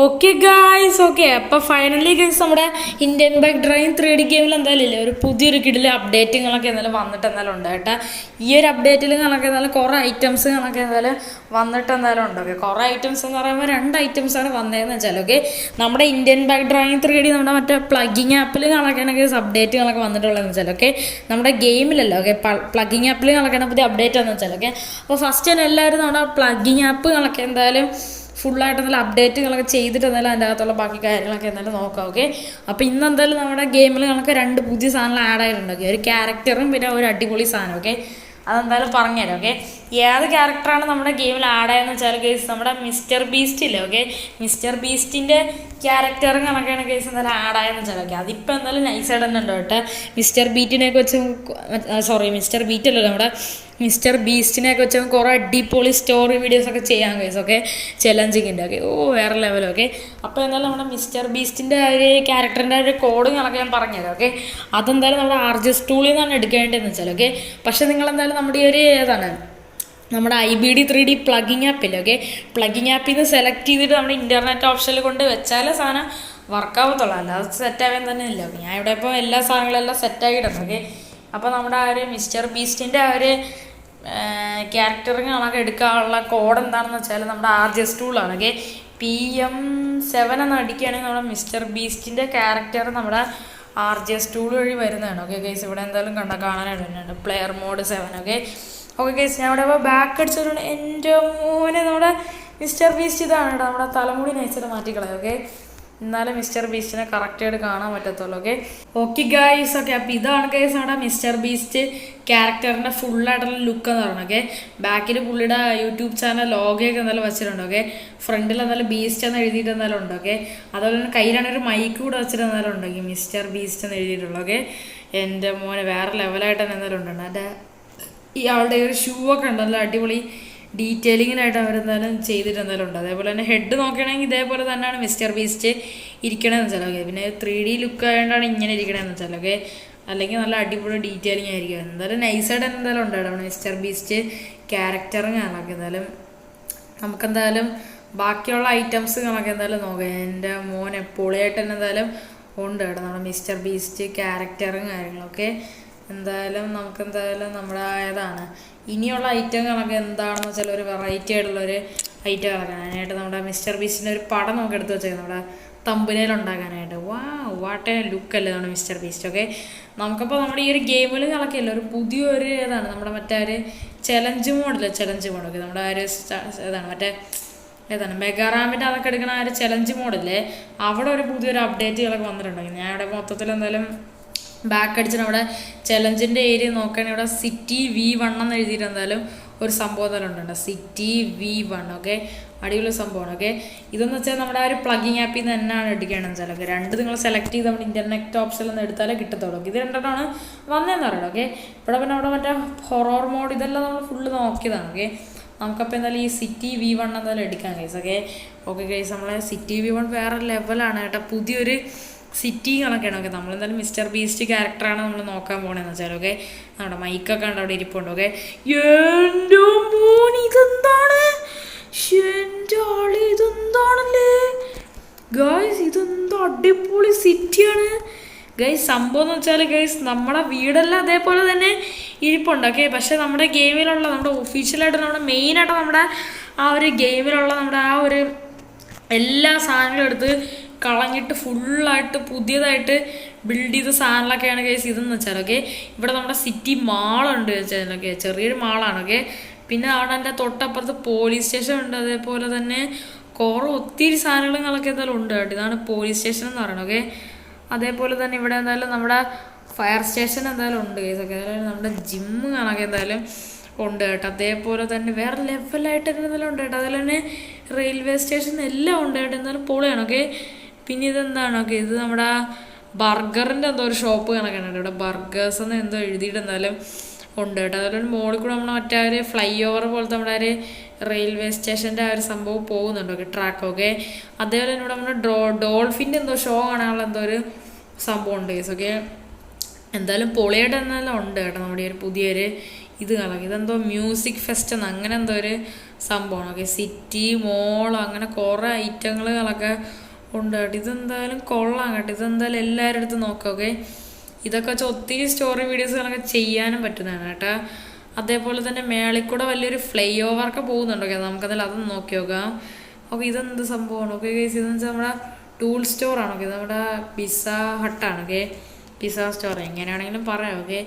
Okay guys, okay അപ്പോൾ finally guys നമ്മുടെ Indian bike driving 3D ഗെയിമിൽ എന്തായാലും ഇല്ലേ ഒരു പുതിയൊരു കിടിലെ അപ്ഡേറ്റുകളൊക്കെ എന്തായാലും വന്നിട്ട് എന്തായാലും ഉണ്ട് കേട്ടോ. ഈ ഒരു അപ്ഡേറ്റിൽ കണക്ക് എന്തായാലും കുറേ ഐറ്റംസ് കണക്ക് എന്തായാലും വന്നിട്ട് എന്തായാലും ഉണ്ട്. ഓക്കെ, കുറേ ഐറ്റംസ് എന്ന് പറയുമ്പോൾ 2 ഐറ്റംസാണ് വന്നതെന്ന് വെച്ചാൽ ഓക്കെ നമ്മുടെ ഇന്ത്യൻ ബൈക്ക് ഡ്രൈവിംഗ് 3D നമ്മുടെ മറ്റേ പ്ലഗിങ് ആപ്പിൽ കണക്കാണ് ഗൈസ് അപ്ഡേറ്റുകളൊക്കെ വന്നിട്ടുള്ളതെന്ന് വെച്ചാൽ ഓക്കെ നമ്മുടെ ഗെയിമിലല്ലോ. ഓക്കെ, പ്ലഗിങ് ആപ്പിൽ കണക്കാണ് പുതിയ അപ്ഡേറ്റ് ആണെന്ന് വെച്ചാൽ ഓക്കെ. അപ്പോൾ ഫസ്റ്റ് തന്നെ എല്ലാവരും നമ്മുടെ പ്ലഗിങ് ആപ്പ് കണക്ക് എന്തായാലും ഫുള്ളായിട്ട് എന്തെങ്കിലും അപ്ഡേറ്റുകളൊക്കെ ചെയ്തിട്ട് എന്തായാലും അതിൻ്റെ അകത്തുള്ള ബാക്കി കാര്യങ്ങളൊക്കെ എന്തായാലും നോക്കാം. ഓക്കെ, അപ്പോൾ ഇന്ന് എന്തായാലും നമ്മുടെ ഗെയിമിൽ നമുക്ക് 2 പുതിയ സാധനങ്ങൾ ആഡ് ആയിട്ടുണ്ട്. ഓക്കെ, ഒരു ക്യാരക്ടറും പിന്നെ ഒരു അടിപൊളി സാധനം. ഓക്കെ, അതെന്തായാലും പറഞ്ഞുതരാം. ഓക്കെ, ഏത് ക്യാരക്ടറാണ് നമ്മുടെ ഗെയിമിൽ ആഡ് ആയെന്ന് വെച്ചാൽ കേസ് നമ്മുടെ മിസ്റ്റർ ബീസ്റ്റ് ഇല്ലേ. ഓക്കെ, മിസ്റ്റർ ബീസ്റ്റിൻ്റെ ക്യാരക്ടറും കണക്കാണ് കേസ് എന്തായാലും ആഡ് ആയെന്ന് വെച്ചാൽ ഓക്കെ അതിപ്പോൾ എന്തായാലും നൈസായിട്ട് തന്നെ ഉണ്ട് കേട്ടോ. മിസ്റ്റർ ബീറ്റിനെയൊക്കെ വെച്ച് മിസ്റ്റർ ബീറ്റ് അല്ലല്ലോ നമ്മുടെ മിസ്റ്റർ ബീസ്റ്റിനെയൊക്കെ വെച്ച് കുറേ അടിപൊളി സ്റ്റോറി വീഡിയോസൊക്കെ ചെയ്യാൻ കേസ്. ഓക്കെ, ചലഞ്ചിങ്ങിൻ്റെ ഒക്കെ വേറെ ലെവൽ. ഓക്കെ, അപ്പോൾ എന്തായാലും നമ്മുടെ മിസ്റ്റർ ബീസ്റ്റിൻ്റെ ഒരു ക്യാരക്ടറിൻ്റെ ഒരു കോഡ് കണക്ക് ഞാൻ പറഞ്ഞുതരാം. ഓക്കെ, അതെന്തായാലും നമ്മുടെ RGS ടൂളിൽ നിന്നാണ് എടുക്കേണ്ടതെന്ന് വെച്ചാൽ ഓക്കെ. പക്ഷേ നിങ്ങളെന്തായാലും നമ്മുടെ ഈ ഒരു ഏതാണ് നമ്മുടെ IBD 3D പ്ലഗിങ് ആപ്പില്ല. ഓക്കെ, പ്ലഗിങ് ആപ്പിൽ നിന്ന് സെലക്ട് ചെയ്തിട്ട് നമ്മുടെ ഇൻ്റർനെറ്റ് ഓപ്ഷനിൽ കൊണ്ട് വെച്ചാലേ സാധനം വർക്കാവത്തുള്ളൂ, അല്ലാതെ സെറ്റാവാൻ തന്നെ ഇല്ല. ഞാൻ ഇവിടെ ഇപ്പോൾ എല്ലാ സാധനങ്ങളെല്ലാം സെറ്റാക്കിയിട്ടുണ്ട്. ഓക്കെ, അപ്പോൾ നമ്മുടെ ആ ഒരു മിസ്റ്റർ ബീസ്റ്റിൻ്റെ ആ ഒരു ക്യാരക്ടറിങ് കണക്ക് എടുക്കാനുള്ള കോഡ് എന്താണെന്ന് വെച്ചാൽ നമ്മുടെ RGS ടൂളാണ്. ഓക്കെ, PM7 എന്ന് അടിക്കുകയാണെങ്കിൽ നമ്മുടെ മിസ്റ്റർ ബീസ്റ്റിൻ്റെ ക്യാരക്ടർ നമ്മുടെ RGS ടൂൾ വഴി വരുന്നതാണ്. ഓക്കെ ഗൈസ്, ഇവിടെ എന്തായാലും കാണാനായിട്ട് പ്ലെയർ മോഡ് 7. ഓക്കെ ഗൈസ്, ഞാൻ ഇവിടെ ഇപ്പോൾ ബാക്ക് അടിച്ചിട്ടുണ്ട്. എൻ്റെ മോനെ നമ്മുടെ മിസ്റ്റർ ബീസ്റ്റ് ഇതാണ് കേട്ടോ. നമ്മുടെ തലമുടി നയിച്ചിട്ട് മാറ്റിക്കളയാം. ഓക്കെ, എന്നാലും മിസ്റ്റർ ബീസ്റ്റിനെ കറക്റ്റായിട്ട് കാണാൻ പറ്റത്തുള്ളൂ. ഓക്കെ ഗൈസ്, ഓക്കെ അപ്പോൾ ഇതാണ് ഗൈസ് നമ്മുടെ മിസ്റ്റർ ബീസ്റ്റ് ക്യാരക്ടറിൻ്റെ ഫുള്ളായിട്ടുള്ള ലുക്ക് എന്ന് പറയുന്നത്. ഓക്കെ, ബാക്കിൽ പുള്ളിയുടെ യൂട്യൂബ് ചാനൽ ലോഗയൊക്കെ എന്തായാലും വെച്ചിട്ടുണ്ട്. ഓക്കെ, ഫ്രണ്ടിൽ എന്തായാലും ബീസ്റ്റ് എന്ന് എഴുതിയിട്ട് എന്തായാലും ഉണ്ട്. ഓക്കെ, അതുപോലെ തന്നെ കയ്യിലാണ് ഒരു മൈക്ക് കൂടെ വെച്ചിട്ട് എന്തായാലും ഉണ്ട് മിസ്റ്റർ ബീസ്റ്റ് എന്ന് എഴുതിയിട്ടുള്ളൂ. ഓക്കെ, എൻ്റെ മോനെ വേറെ ലെവലായിട്ട് തന്നെ എന്തായാലും ഉണ്ട്. എൻ്റെ ഇയാളുടെ ഒരു ഷൂ ഒക്കെ ഉണ്ടല്ലോ അടിപൊളി ഡീറ്റെയിലിങ്ങിനായിട്ട് അവരെന്തായാലും ചെയ്തിട്ട് എന്തായാലും ഉണ്ട്. അതേപോലെ തന്നെ ഹെഡ് നോക്കുകയാണെങ്കിൽ ഇതേപോലെ തന്നെയാണ് മിസ്റ്റർ ബീസ്റ്റ് ഇരിക്കണമെന്ന് വെച്ചാൽ. ഓക്കെ, പിന്നെ 3D ലുക്ക് ആയതുകൊണ്ടാണ് ഇങ്ങനെ ഇരിക്കണമെന്ന് വെച്ചാൽ. ഓക്കെ, അല്ലെങ്കിൽ നല്ല അടിപൊളി ഡീറ്റെയിലിംഗ് ആയിരിക്കും. എന്തായാലും നൈസായിട്ട് എന്തായാലും ഉണ്ട് അവിടെ മിസ്റ്റർ ബീസ്റ്റ് ക്യാരക്ടറും കണക്ക്. എന്തായാലും നമുക്കെന്തായാലും ബാക്കിയുള്ള ഐറ്റംസ് കണക്ക് എന്തായാലും നോക്കാം. എൻ്റെ മോൻ പൊളിയായിട്ട് തന്നെ എന്തായാലും ഉണ്ട് കേട്ടോ നമ്മുടെ മിസ്റ്റർ ബീസ്റ്റ് ക്യാരക്ടറും കാര്യങ്ങളൊക്കെ. എന്തായാലും നമുക്കെന്തായാലും നമ്മുടെ ഏതാണ് ഇനിയുള്ള ഐറ്റങ്ങളൊക്കെ എന്താണെന്ന് വെച്ചാൽ ഒരു വെറൈറ്റി ആയിട്ടുള്ളൊരു ഐറ്റം കളക്കാൻ അതിനായിട്ട് നമ്മുടെ മിസ്റ്റർ ബീസ്റ്റിൻ്റെ ഒരു പടം നമുക്ക് എടുത്ത് വെച്ചേക്കാം നമ്മുടെ തമ്പനയിൽ ഉണ്ടാക്കാനായിട്ട്. വാട്ട് എ ലുക്കല്ലേ നമ്മുടെ മിസ്റ്റർ ബീസ്റ്റ്. ഓക്കെ, നമുക്കപ്പോൾ നമ്മുടെ ഈ ഒരു ഗെയിമിൽ കളക്കില്ല ഒരു പുതിയൊരു ഏതാണ് നമ്മുടെ മറ്റേ ഒരു ചലഞ്ച് മോഡില്ല ചലഞ്ച് മോഡ്. ഓക്കെ, നമ്മുടെ ആ ഒരു ഏതാണ് മറ്റേ ഏതാണ് മെഗാറാമിൻ്റെ അതൊക്കെ എടുക്കണ ആ ഒരു ചലഞ്ച് മോഡില്ലേ, അവിടെ ഒരു പുതിയൊരു അപ്ഡേറ്റുകളൊക്കെ വന്നിട്ടുണ്ടെങ്കിൽ ഞാൻ ഇവിടെ മൊത്തത്തിൽ എന്തായാലും ബാക്ക് അടിച്ചിട്ട് അവിടെ ചലഞ്ചിൻ്റെ ഏരിയ നോക്കുകയാണെങ്കിൽ ഇവിടെ സിറ്റി V1 എന്ന് എഴുതിയിട്ട് എന്തായാലും ഒരു സംഭവം തന്നെ ഉണ്ട് സിറ്റി V1. ഓക്കെ, അടിപൊളി സംഭവമാണ്. ഓക്കെ, ഇതെന്ന് വെച്ചാൽ നമ്മുടെ ആ ഒരു പ്ലഗിങ് ആപ്പിൽ നിന്ന് തന്നെയാണ് എടുക്കുകയാണെന്ന് വെച്ചാൽ. ഓക്കെ, 2 നിങ്ങൾ സെലക്ട് ചെയ്ത് നമ്മുടെ ഇൻ്റർനെറ്റ് ഓപ്ഷനിൽ നിന്ന് എടുത്താലേ കിട്ടത്തുള്ളൂ. ഇത് 2 വന്നതെന്ന് പറയുന്നത്. ഓക്കെ, ഇവിടെ പിന്നെ അവിടെ മറ്റേ ഹൊറർ മോഡ് ഇതെല്ലാം നമ്മൾ ഫുള്ള് നോക്കിയതാണ്. ഓക്കെ, നമുക്കപ്പോൾ എന്തായാലും ഈ സിറ്റി V1 എന്തായാലും എടുക്കാം ഗൈസ്. ഓക്കെ ഗൈസ്, നമ്മളെ സിറ്റി V1 വേറെ ലെവലാണ് കേട്ടോ. പുതിയൊരു സിറ്റി കണക്കാണ്. ഓക്കെ, നമ്മളെന്തായാലും മിസ്റ്റർ ബീസ്റ്റ് ക്യാരക്ടറാണ് നമ്മൾ നോക്കാൻ പോകണമെന്ന് വെച്ചാൽ. ഓക്കെ, നമ്മുടെ മൈക്കൊക്കെ ഉണ്ട് അവിടെ ഇരിപ്പുണ്ട്. ഓക്കെ, എൻ്റെ മോൻ ഇതെന്താണ്, എൻ്റെ ആളി ഇതെന്താണല്ലേ ഗൈസ്, ഇതെന്തോ അടിപൊളി സിറ്റിയാണ് ഗൈസ്. സംഭവം എന്ന് വെച്ചാൽ ഗൈസ് നമ്മുടെ വീടെല്ലാം അതേപോലെ തന്നെ ഇരിപ്പുണ്ട്. ഓക്കെ, പക്ഷേ നമ്മുടെ ഗെയിമിലുള്ള നമ്മുടെ ഒഫീഷ്യലായിട്ട് നമ്മുടെ മെയിനായിട്ട് നമ്മുടെ ആ ഒരു ഗെയിമിലുള്ള നമ്മുടെ ആ ഒരു എല്ലാ സാധനങ്ങളും എടുത്ത് കളഞ്ഞിട്ട് ഫുള്ളായിട്ട് പുതിയതായിട്ട് ബിൽഡ് ചെയ്ത സാധനങ്ങളൊക്കെയാണ് കേസ് ഇതെന്ന് വെച്ചാൽ. ഓക്കെ, ഇവിടെ നമ്മുടെ സിറ്റി മാളുണ്ട് വെച്ചാൽ. ഓക്കെ, ചെറിയൊരു മാളാണ്. ഓക്കെ, പിന്നെ അവിടെ എൻ്റെ തൊട്ടപ്പുറത്ത് പോലീസ് സ്റ്റേഷൻ ഉണ്ട്. അതേപോലെ തന്നെ കുറേ ഒത്തിരി സാധനങ്ങളൊക്കെ എന്തായാലും ഉണ്ട് കേട്ടോ. ഇതാണ് പോലീസ് സ്റ്റേഷൻ എന്ന് പറയുന്നത്. ഓക്കെ, അതേപോലെ തന്നെ ഇവിടെ എന്തായാലും നമ്മുടെ ഫയർ സ്റ്റേഷൻ എന്തായാലും ഉണ്ട് കേസ്. ഓക്കെ, അതായത് നമ്മുടെ ജിമ്മ് കണക്ക് എന്തായാലും ഉണ്ട് കേട്ടോ. അതേപോലെ തന്നെ വേറെ ലെവലായിട്ട് എന്തായാലും ഉണ്ട് കേട്ടോ. അതുപോലെ തന്നെ റെയിൽവേ സ്റ്റേഷൻ എല്ലാം ഉണ്ട് കേട്ടോ. എന്തായാലും പൊളിയാണ്. ഓക്കെ, പിന്നെ ഇതെന്താണ്. ഓക്കെ, ഇത് നമ്മുടെ ബർഗറിൻ്റെ എന്തോ ഒരു ഷോപ്പ് കണക്കാണ് ഇവിടെ ബർഗേഴ്സ് എന്ന് എന്തോ എഴുതിയിട്ട് എന്തായാലും ഉണ്ട് കേട്ടോ. അതുപോലെ മോളിൽ കൂടെ നമ്മൾ മറ്റേ ഒരു ഫ്ലൈ ഓവർ പോലത്തെ നമ്മുടെ ഒരു റെയിൽവേ സ്റ്റേഷൻ്റെ ആ ഒരു സംഭവം പോകുന്നുണ്ട്. Okay, track. ഓക്കെ, അതേപോലെ തന്നെ ഇവിടെ നമ്മുടെ ഡോൾഫിൻ്റെ എന്തോ ഷോ കാണാനുള്ള എന്തോ ഒരു സംഭവം ഉണ്ട് കേസ്. ഓക്കെ, എന്തായാലും പൊളിയായിട്ട് എന്നാലും ഉണ്ട് കേട്ടോ നമ്മുടെ ഒരു പുതിയൊരു ഇത് കണക്ക്. ഇതെന്തോ മ്യൂസിക് ഫെസ്റ്റ് എന്ന് അങ്ങനെ എന്തോ ഒരു സംഭവമാണ്. ഓക്കെ, സിറ്റി മോൾ അങ്ങനെ കുറേ ഐറ്റങ്ങളൊക്കെ ഉണ്ട് കേട്ടോ. ഇതെന്തായാലും കൊള്ളാം കേട്ടോ. ഇതെന്തായാലും എല്ലാവരുടെ അടുത്തും നോക്കാം. ഓക്കെ, ഇതൊക്കെ വെച്ചാൽ ഒത്തിരി സ്റ്റോറി വീഡിയോസുകളൊക്കെ ചെയ്യാനും പറ്റുന്നതാണ് കേട്ടോ. അതേപോലെ തന്നെ മേളിൽ കൂടെ വലിയൊരു ഫ്ലൈ ഓവറൊക്കെ പോകുന്നുണ്ട്. ഓക്കെ, നമുക്കതെല്ലാം അതൊന്ന് നോക്കി നോക്കാം. ഓക്കെ, ഇതെന്ത് സംഭവമാണ്? ഓക്കെ ഗൈസ്, ഇതെന്ന് വെച്ചാൽ നമ്മുടെ ടൂൾ സ്റ്റോറാണ്. ഓക്കെ, നമ്മുടെ പിസ്സ ഹട്ടാണ്. ഓക്കെ, പിസ്സ സ്റ്റോർ എങ്ങനെയാണെങ്കിലും പറയാം. ഓക്കെ,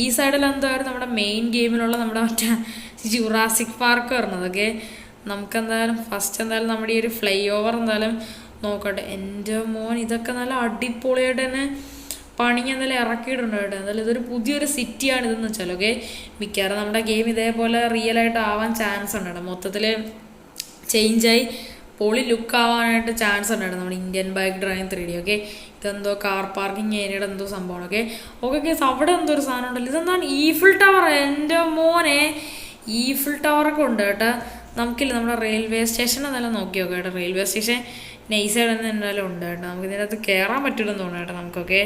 ഈ സൈഡിൽ എന്തായാലും നമ്മുടെ മെയിൻ ഗെയിമിലുള്ള നമ്മുടെ മറ്റേ ജുറാസിക് പാർക്ക് വരുന്നത്. ഓക്കെ, നമുക്കെന്തായാലും ഫസ്റ്റ് എന്തായാലും നമ്മുടെ ഈ ഒരു ഫ്ലൈ ഓവർ എന്തായാലും നോക്കട്ടെ. എൻ്റെ മോൻ, ഇതൊക്കെ നല്ല അടിപൊളിയായിട്ട് തന്നെ പണിഞ്ഞ് എന്തായാലും ഇറക്കിയിട്ടുണ്ട് കേട്ടോ. എന്തായാലും ഇതൊരു പുതിയൊരു സിറ്റിയാണ് ഇതെന്ന് വെച്ചാൽ. ഓക്കെ, മിക്കവാറും നമ്മുടെ ഗെയിം ഇതേപോലെ റിയലായിട്ട് ആവാൻ ചാൻസ് ഉണ്ട് കേട്ടോ. മൊത്തത്തിൽ ചേഞ്ചായി പൊളി ലുക്ക് ആവാനായിട്ട് ചാൻസ് ഉണ്ട് കേട്ടോ നമ്മുടെ Indian bike driving 3D. Okay, ഇതെന്തോ കാർ പാർക്കിംഗ് ഏരിയയുടെ എന്തോ സംഭവമാണ്. ഓക്കെ ഓക്കെ കേസ്, അവിടെ എന്തോ ഒരു സാധനം ഉണ്ടല്ലോ. ഇതെന്താണ്? Eiffel tower. എൻ്റെ മോനെ, ഈഫിൾ ടവറൊക്കെ ഉണ്ട് കേട്ടോ. നമുക്കില്ല നമ്മുടെ റെയിൽവേ സ്റ്റേഷൻ എന്തായാലും നോക്കി നോക്കാം കേട്ടോ. റെയിൽവേ സ്റ്റേഷൻ നൈസൈഡ് തന്നെ എന്തായാലും ഉണ്ട് കേട്ടോ. നമുക്ക് ഇതിനകത്ത് കയറാൻ പറ്റില്ലെന്ന് തോന്നുന്നു കേട്ടോ നമുക്കൊക്കെ.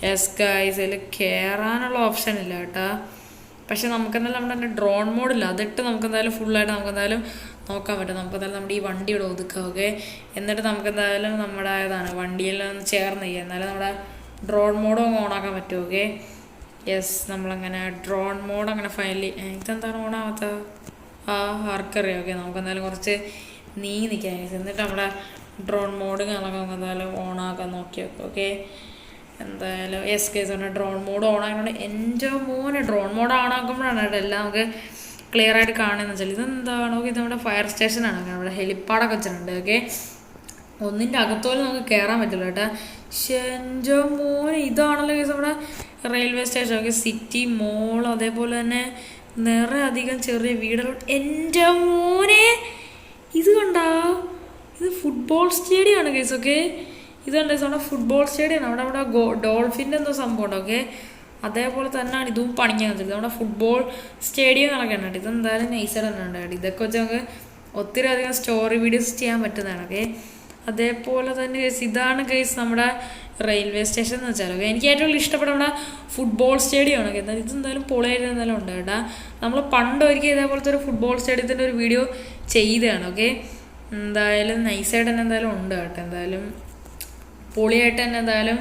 യെസ് ഗൈസ്, അതിൽ കയറാനുള്ള ഓപ്ഷൻ ഇല്ല കേട്ടോ. പക്ഷെ നമുക്കെന്തായാലും നമ്മുടെ തന്നെ ഡ്രോൺ മോഡില്ല, അതിട്ട് നമുക്കെന്തായാലും ഫുള്ളായിട്ട് നമുക്കെന്തായാലും നോക്കാൻ പറ്റും. നമുക്കെന്തായാലും നമ്മുടെ ഈ വണ്ടി ഇവിടെ ഒതുക്കാം. ഓക്കെ, എന്നിട്ട് നമുക്കെന്തായാലും നമ്മുടെ ഇതാണ് വണ്ടിയെല്ലാം ചേർന്ന് ചെയ്യുക. എന്നാലും നമ്മുടെ ഡ്രോൺ മോഡും ഓണാക്കാൻ പറ്റും. ഓക്കെ, യെസ്, നമ്മളങ്ങനെ ഡ്രോൺ മോഡ് അങ്ങനെ ഫൈനലി. ഇതെന്താണ് ഓണാവാത്ത? ആർക്കറിയാം. ഓക്കെ, നമുക്കെന്തായാലും കുറച്ച് നീങ്ങി നിൽക്കാൻ. എന്നിട്ട് നമ്മുടെ ഡ്രോൺ മോഡ് കാണാൻ നമുക്ക് എന്തായാലും ഓണാക്കാൻ നോക്കി വെക്കും. ഓക്കെ, എന്തായാലും യെസ് കേസ് ഉണ്ട്. ഡ്രോൺ മോഡ് ഓണാക്കിക്കൊണ്ട് എൻ്റെ മോനെ ഡ്രോൺ മോഡ് ഓണാക്കുമ്പോഴാണ് കേട്ടോ എല്ലാം നമുക്ക് ക്ലിയർ ആയിട്ട് കാണുകയെന്ന് വെച്ചാൽ. ഇതെന്താണ്? ഓക്കെ, ഇത് നമ്മുടെ ഫയർ സ്റ്റേഷനാണ്. നമ്മുടെ ഹെലിപ്പാഡൊക്കെ വെച്ചിട്ടുണ്ട്. ഓക്കെ, ഒന്നിൻ്റെ അകത്തോലും നമുക്ക് കയറാൻ പറ്റില്ല കേട്ടോ. പക്ഷേ എൻ്റെ മോനെ, ഇതാണല്ലോ കേസ് നമ്മുടെ റെയിൽവേ സ്റ്റേഷൻ. ഓക്കെ, സിറ്റി മോൾ, അതേപോലെ തന്നെ നിറയെ അധികം ചെറിയ വീടുകളുണ്ട്. എൻ്റെ മോനെ, ഇത് കണ്ടാ? ഇത് ഫുട്ബോൾ സ്റ്റേഡിയമാണ് കേസ്. ഓക്കെ, ഇതുണ്ട് നമ്മുടെ ഫുട്ബോൾ സ്റ്റേഡിയം. നമ്മുടെ ഡോൾഫിൻ്റെ എന്തോ സംഭവം ഉണ്ട്. ഓക്കെ, അതേപോലെ തന്നെയാണ് ഇതും പണിഞ്ഞാൽ വെച്ചത്. നമ്മുടെ ഫുട്ബോൾ സ്റ്റേഡിയം കണക്കാണ് കേട്ടോ. ഇതെന്തായാലും നൈസായിട്ട് തന്നെ ഉണ്ട് കേട്ടോ. ഇതൊക്കെ വെച്ച് നമുക്ക് ഒത്തിരി അധികം സ്റ്റോറി വീഡിയോസ് ചെയ്യാൻ പറ്റുന്നതാണ്. ഓക്കെ, അതേപോലെ തന്നെ കേസ് ഇതാണ് കേസ് നമ്മുടെ റെയിൽവേ സ്റ്റേഷൻ എന്ന് വെച്ചാൽ. ഓക്കെ, എനിക്ക് ഏറ്റവും കൂടുതൽ ഇഷ്ടപ്പെട്ട നമ്മുടെ ഫുട്ബോൾ സ്റ്റേഡിയമാണ്. ഓക്കെ, എന്തായാലും ഇതെന്തായാലും പൊളിയായിട്ട് എന്തായാലും ഉണ്ട് കേട്ടോ. നമ്മൾ പണ്ട് ഒരിക്കൽ ഇതേപോലത്തെ ഒരു ഫുട്ബോൾ സ്റ്റേഡിയത്തിൻ്റെ ഒരു വീഡിയോ ചെയ്തതാണ്. ഓക്കെ, എന്തായാലും നൈസായിട്ട് തന്നെ എന്തായാലും ഉണ്ട് കേട്ടോ. എന്തായാലും പൊളിയായിട്ട് തന്നെ എന്തായാലും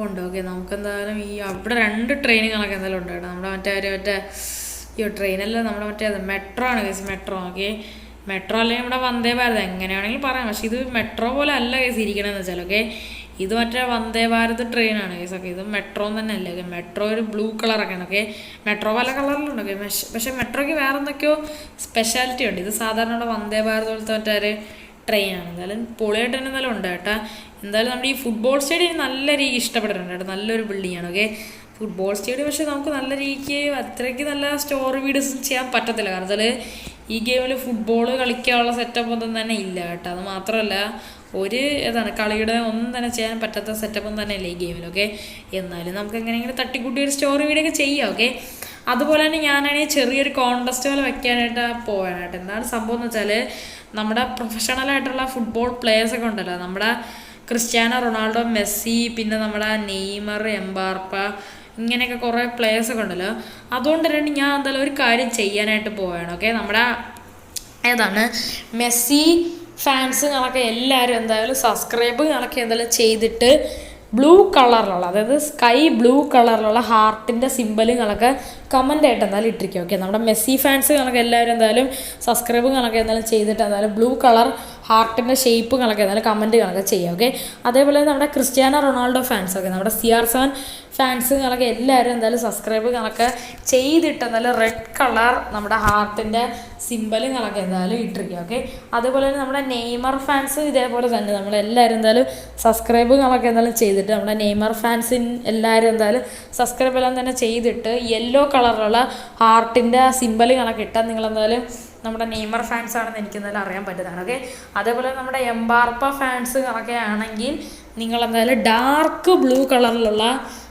ഉണ്ട്. ഓക്കെ, നമുക്കെന്തായാലും ഈ അവിടെ 2 ട്രെയിനുകളൊക്കെ എന്തായാലും ഉണ്ട് കേട്ടോ. നമ്മുടെ മറ്റേ ഈ ട്രെയിനല്ല, നമ്മുടെ മറ്റേ മെട്രോ ആണ് കേസ്. മെട്രോ. ഓക്കെ, മെട്രോ അല്ലെങ്കിൽ നമ്മുടെ വന്ദേ ഭാരത് എങ്ങനെയാണെങ്കിലും പറയാം. പക്ഷേ ഇത് മെട്രോ പോലെ അല്ല കേസ് ഇരിക്കണമെന്ന് വെച്ചാൽ. ഓക്കെ, ഇത് മറ്റേ വന്ദേ ഭാരത് ട്രെയിനാണ് കേസ്. ഓക്കെ, ഇത് മെട്രോ തന്നെ അല്ലേ. ഓക്കെ, മെട്രോ ഒരു ബ്ലൂ കളറൊക്കെയാണ്. ഓക്കെ, മെട്രോ പല കളറിലുണ്ട്. ഓക്കെ, പക്ഷേ മെട്രോയ്ക്ക് വേറെ എന്തൊക്കെയോ സ്പെഷ്യാലിറ്റി ഉണ്ട്. ഇത് സാധാരണ നമ്മുടെ വന്ദേ ഭാരത് പോലത്തെ മറ്റൊരു ട്രെയിനാണ്. എന്തായാലും പൊളിയായിട്ട് തന്നെ എന്തായാലും ഉണ്ട് കേട്ടോ. എന്തായാലും നമ്മുടെ ഈ ഫുട്ബോൾ സ്റ്റേഡിയം നല്ല രീതിക്ക് ഇഷ്ടപ്പെട്ടിട്ടുണ്ട് കേട്ടോ. നല്ലൊരു ബിൽഡിങ്ങാണ്. ഓക്കെ, ഫുട്ബോൾ സ്റ്റേഡിയം പക്ഷേ നമുക്ക് നല്ല രീതിക്ക് അത്രയ്ക്ക് നല്ല സ്റ്റോറി വീഡിയോസ് ചെയ്യാൻ പറ്റത്തില്ല. കാരണം വെച്ചാൽ ഈ ഗെയിമിൽ ഫുട്ബോൾ കളിക്കാനുള്ള സെറ്റപ്പ് ഒന്നും തന്നെ ഇല്ല കേട്ടോ. അത് മാത്രമല്ല ഒരു കളിയുടെ ഒന്നും തന്നെ ചെയ്യാൻ പറ്റാത്ത സെറ്റപ്പൊന്നും തന്നെ ഇല്ല ഈ ഗെയിമിൽ. ഓക്കെ, എന്നാലും നമുക്ക് എങ്ങനെയെങ്കിലും തട്ടിക്കൂട്ടി ഒരു സ്റ്റോറി വീഡിയോ ഒക്കെ ചെയ്യാം. ഓക്കെ, അതുപോലെ തന്നെ ഞാനാണെങ്കിൽ ചെറിയൊരു കോൺടെസ്റ്റ് പോലെ വെക്കാനായിട്ട് പോകാനായിട്ട്. എന്താണ് സംഭവം എന്ന് വെച്ചാൽ, നമ്മുടെ പ്രൊഫഷണലായിട്ടുള്ള ഫുട്ബോൾ പ്ലേയേഴ്സൊക്കെ ഉണ്ടല്ലോ, നമ്മുടെ ക്രിസ്ത്യാനോ റൊണാൾഡോ, മെസ്സി, പിന്നെ നമ്മുടെ നെയ്മർ, എംബാർപ്പ, ഇങ്ങനെയൊക്കെ കുറേ പ്ലേയേഴ്സൊക്കെ ഉണ്ടല്ലോ. അതുകൊണ്ട് തന്നെ ഞാൻ എന്തായാലും ഒരു കാര്യം ചെയ്യാനായിട്ട് പോവുകയാണ്. ഓക്കെ, നമ്മുടെ മെസ്സി ഫാൻസുകളൊക്കെ എല്ലാവരും എന്തായാലും സബ്സ്ക്രൈബുകളൊക്കെ എന്തായാലും ചെയ്തിട്ട് ബ്ലൂ കളറിലുള്ള, അതായത് സ്കൈ ബ്ലൂ കളറിലുള്ള ഹാർട്ടിൻ്റെ സിമ്പലുകളൊക്കെ കമൻ്റായിട്ട് എന്തായാലും ഇട്ടിരിക്കും. ഓക്കെ, നമ്മുടെ മെസ്സി ഫാൻസുകളൊക്കെ എല്ലാവരും എന്തായാലും സബ്സ്ക്രൈബുകളൊക്കെ എന്തായാലും ചെയ്തിട്ട് എന്തായാലും ബ്ലൂ കളർ ഹാർട്ടിൻ്റെ ഷേപ്പുകളൊക്കെ എന്തായാലും കമൻറ്റുകളൊക്കെ ചെയ്യാം. ഓക്കെ, അതേപോലെ നമ്മുടെ ക്രിസ്ത്യാനോ റൊണാൾഡോ ഫാൻസ്, ഓക്കെ, നമ്മുടെ CR7 ഫാൻസുകളൊക്കെ എല്ലാവരും എന്തായാലും സബ്സ്ക്രൈബുകളൊക്കെ ചെയ്തിട്ട് എന്തായാലും റെഡ് കളർ നമ്മുടെ ഹാർട്ടിൻ്റെ സിമ്പലുകളൊക്കെ എന്തായാലും ഇട്ടിരിക്കുക. ഓക്കെ, അതുപോലെ തന്നെ നമ്മുടെ നെയ്മർ ഫാൻസ് ഇതേപോലെ തന്നെ നമ്മളെല്ലാവരും എന്തായാലും സബ്സ്ക്രൈബുകളൊക്കെ എന്തായാലും ചെയ്തിട്ട് നമ്മുടെ നെയ്മർ ഫാൻസിന് എല്ലാവരും എന്തായാലും സബ്സ്ക്രൈബ് എല്ലാം തന്നെ ചെയ്തിട്ട് യെല്ലോ കളറിലുള്ള ഹാർട്ടിൻ്റെ സിമ്പലുകളൊക്കെ ഇട്ടാൽ നിങ്ങളെന്തായാലും നമ്മുടെ നെയ്മർ ഫാൻസ് ആണെന്ന് എനിക്ക് എന്തായാലും അറിയാൻ പറ്റുന്നതാണ്. ഓക്കെ, അതേപോലെ നമ്മുടെ എംബാർപ്പ ഫാൻസുകളൊക്കെ ആണെങ്കിൽ നിങ്ങളെന്തായാലും ഡാർക്ക് ബ്ലൂ കളറിലുള്ള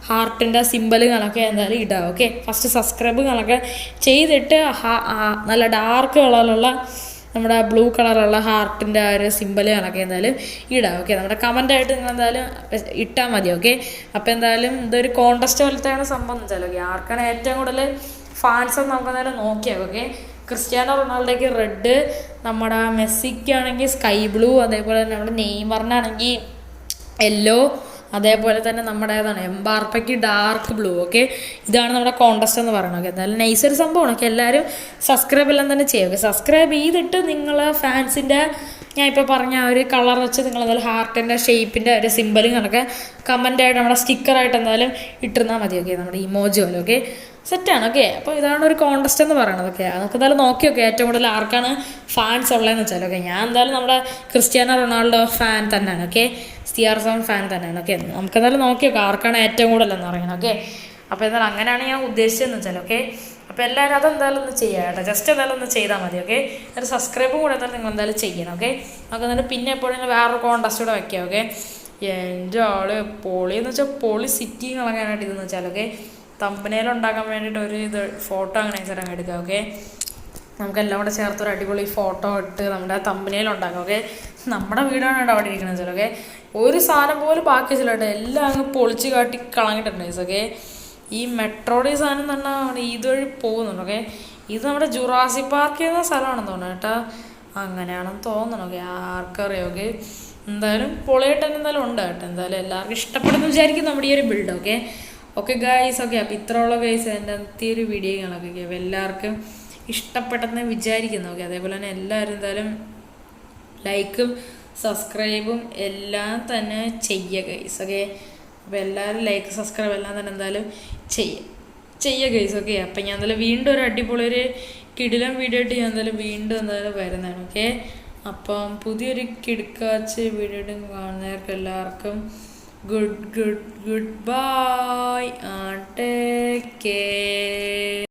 ഹാർട്ടിൻ്റെ സിമ്പലുകളൊക്കെ എന്തായാലും ഇടാം. ഓക്കെ, ഫസ്റ്റ് സബ്സ്ക്രൈബുകളൊക്കെ ചെയ്തിട്ട് നല്ല ഡാർക്ക് കളറിലുള്ള നമ്മുടെ ബ്ലൂ കളറുള്ള ഹാർട്ടിൻ്റെ ആ ഒരു സിമ്പലുകളൊക്കെ എന്തായാലും ഇടാം. ഓക്കെ, നമ്മുടെ കമൻ്റായിട്ട് നിങ്ങൾ എന്തായാലും ഇട്ടാൽ മതി. ഓക്കെ, അപ്പോൾ എന്തായാലും ഇതൊരു കോൺടെസ്റ്റ് പോലത്തെയാണ് സംഭവം എന്ന് വെച്ചാൽ. ഓക്കെ, ആർക്കാണ് ഏറ്റവും കൂടുതൽ ഫാൻസ് നമുക്ക് എന്തായാലും നോക്കിയാൽ. ഓക്കെ, ക്രിസ്ത്യാനോ റൊണാൾഡോയ്ക്ക് റെഡ്, നമ്മുടെ മെസ്സിക്കാണെങ്കിൽ സ്കൈ ബ്ലൂ, അതേപോലെ തന്നെ നമ്മുടെ നെയ്മറിനാണെങ്കിൽ യെല്ലോ, അതേപോലെ തന്നെ നമ്മുടെ ഏതാണ് എംബാർപ്പയ്ക്ക് ഡാർക്ക് ബ്ലൂ. ഓക്കെ, ഇതാണ് നമ്മുടെ കോൺടെസ്റ്റ് എന്ന് പറയുന്നത്. ഓക്കെ, എന്തായാലും നൈസൊരു സംഭവമാണ്. ഓക്കെ, എല്ലാവരും സബ്സ്ക്രൈബ് എല്ലാം തന്നെ ചെയ്യുക. ഓക്കെ, സബ്സ്ക്രൈബ് ചെയ്തിട്ട് നിങ്ങൾ ഫാൻസിൻ്റെ ഞാൻ ഇപ്പോൾ പറഞ്ഞ ഒരു കളർ വെച്ച് നിങ്ങൾ എന്തായാലും ഹാർട്ടിൻ്റെ ഷേപ്പിൻ്റെ ഒരു സിമ്പലും കണക്കെ കമൻ്റായിട്ട് നമ്മുടെ സ്റ്റിക്കറായിട്ട് എന്തായാലും ഇട്ടിരുന്നാൽ മതി. ഓക്കെ, നമ്മുടെ ഇമോജി പോലെ. ഓക്കെ, സെറ്റാണ്. ഓക്കെ, അപ്പോൾ ഇതാണ് ഒരു കോൺടെസ്റ്റ് എന്ന് പറയുന്നത്. ഓക്കെ, നമുക്ക് എന്തായാലും നോക്കി നോക്കെ ഏറ്റവും കൂടുതൽ ആർക്കാണ് ഫാൻസ് ഉള്ളതെന്ന് വെച്ചാൽ. ഓക്കെ, ഞാൻ എന്തായാലും നമ്മുടെ ക്രിസ്ത്യാനോ റൊണാൾഡോ ഫാൻ തന്നെയാണ്. ഓക്കെ, CR7 ഫാൻ തന്നെയാണ്. ഓക്കെ, നമുക്ക് എന്തായാലും നോക്കി നോക്കാം ആർക്കാണ് ഏറ്റവും കൂടുതലെന്ന് പറയുന്നത്. ഓക്കെ, അപ്പോൾ എന്തായാലും അങ്ങനെയാണ് ഞാൻ ഉദ്ദേശിച്ചതെന്ന് വെച്ചാൽ. ഓക്കെ, അപ്പോൾ എല്ലാവരും അതെന്തായാലും ഒന്ന് ചെയ്യുക കേട്ടോ, ജസ്റ്റ് എന്തായാലും ഒന്ന് ചെയ്താൽ മതി. ഓക്കെ, ഒരു സബ്സ്ക്രൈബും കൂടെ എന്തായാലും നിങ്ങൾ എന്തായാലും ചെയ്യണം. ഓക്കെ, നമുക്ക് എന്തായാലും പിന്നെ എപ്പോഴും വേറൊരു കോൺടെസ്റ്റ് കൂടെ വയ്ക്കാം. ഓക്കെ, എൻ്റെ ആള് പൊളി എന്ന് വെച്ചാൽ പൊളി സിറ്റി കളങ്ങാനായിട്ട് ഇതെന്ന് വെച്ചാൽ. ഓക്കെ, തമ്പനയിൽ ഉണ്ടാക്കാൻ വേണ്ടിയിട്ട് ഒരു ഇത് ഫോട്ടോ അങ്ങനെ അങ്ങ് എടുക്കാം. ഓക്കെ, നമുക്കെല്ലാം കൂടെ ചേർത്തൊരു അടിപൊളി ഫോട്ടോ ഇട്ട് നമ്മുടെ തമ്പനയിൽ ഉണ്ടാക്കാം. ഓക്കെ, നമ്മുടെ വീടാണ് കേട്ടോ അവിടെ ഇരിക്കുന്നത് വെച്ചാൽ. ഓക്കെ, ഒരു സാധനം പോലും ബാക്കി വെച്ചില്ല കേട്ടോ, എല്ലാം അങ്ങ് പൊളിച്ച് കാട്ടി കളഞ്ഞിട്ടുണ്ട്. ഓക്കെ, ഈ മെട്രോയുടെ ഈ സാധനം തന്നെ ഇതുവഴി പോകുന്നുണ്ട്. ഓക്കെ, ഇത് നമ്മുടെ ജുറാസിക് പാർക്ക് എന്ന സ്ഥലമാണെന്ന് തോന്നുന്നു കേട്ടോ, അങ്ങനെയാണെന്ന് തോന്നണം. ഓക്കെ, ആർക്കറിയാം. ഓക്കെ, എന്തായാലും പൊളിയായിട്ട് തന്നെ എന്തായാലും ഉണ്ട് കേട്ടോ. എന്തായാലും എല്ലാവർക്കും ഇഷ്ടപ്പെടുന്നു വിചാരിക്കും നമ്മുടെ ഈ ഒരു build. Okay okay guys. Okay, അപ്പോൾ ഇത്രയുള്ള ഗൈസ് എൻ്റെ ഒരു വീഡിയോകളൊക്കെ. ഓക്കെ, അപ്പോൾ എല്ലാവർക്കും ഇഷ്ടപ്പെട്ടെന്ന് വിചാരിക്കുന്നു. ഓക്കെ, അതേപോലെ തന്നെ എല്ലാവരും എന്തായാലും ലൈക്കും സബ്സ്ക്രൈബും എല്ലാം തന്നെ ചെയ്യുക ഗൈസ്. ഓക്കെ, അപ്പോൾ എല്ലാവരും ലൈക്ക് സബ്സ്ക്രൈബ് എല്ലാം തന്നെ എന്തായാലും ചെയ്യുക ഗൈസ്. ഓക്കെ, അപ്പം ഞാൻ എന്തായാലും വീണ്ടും ഒരു അടിപൊളി ഒരു കിടിലം വീഡിയോ ആയിട്ട് ഞാൻ എന്തായാലും വീണ്ടും എന്തായാലും വരുന്നതാണ്. ഓക്കെ, അപ്പം പുതിയൊരു കിടുക്കാച്ച് വീഡിയോ ആയിട്ട് കാണുന്നവർക്ക് എല്ലാവർക്കും goodbye and take care.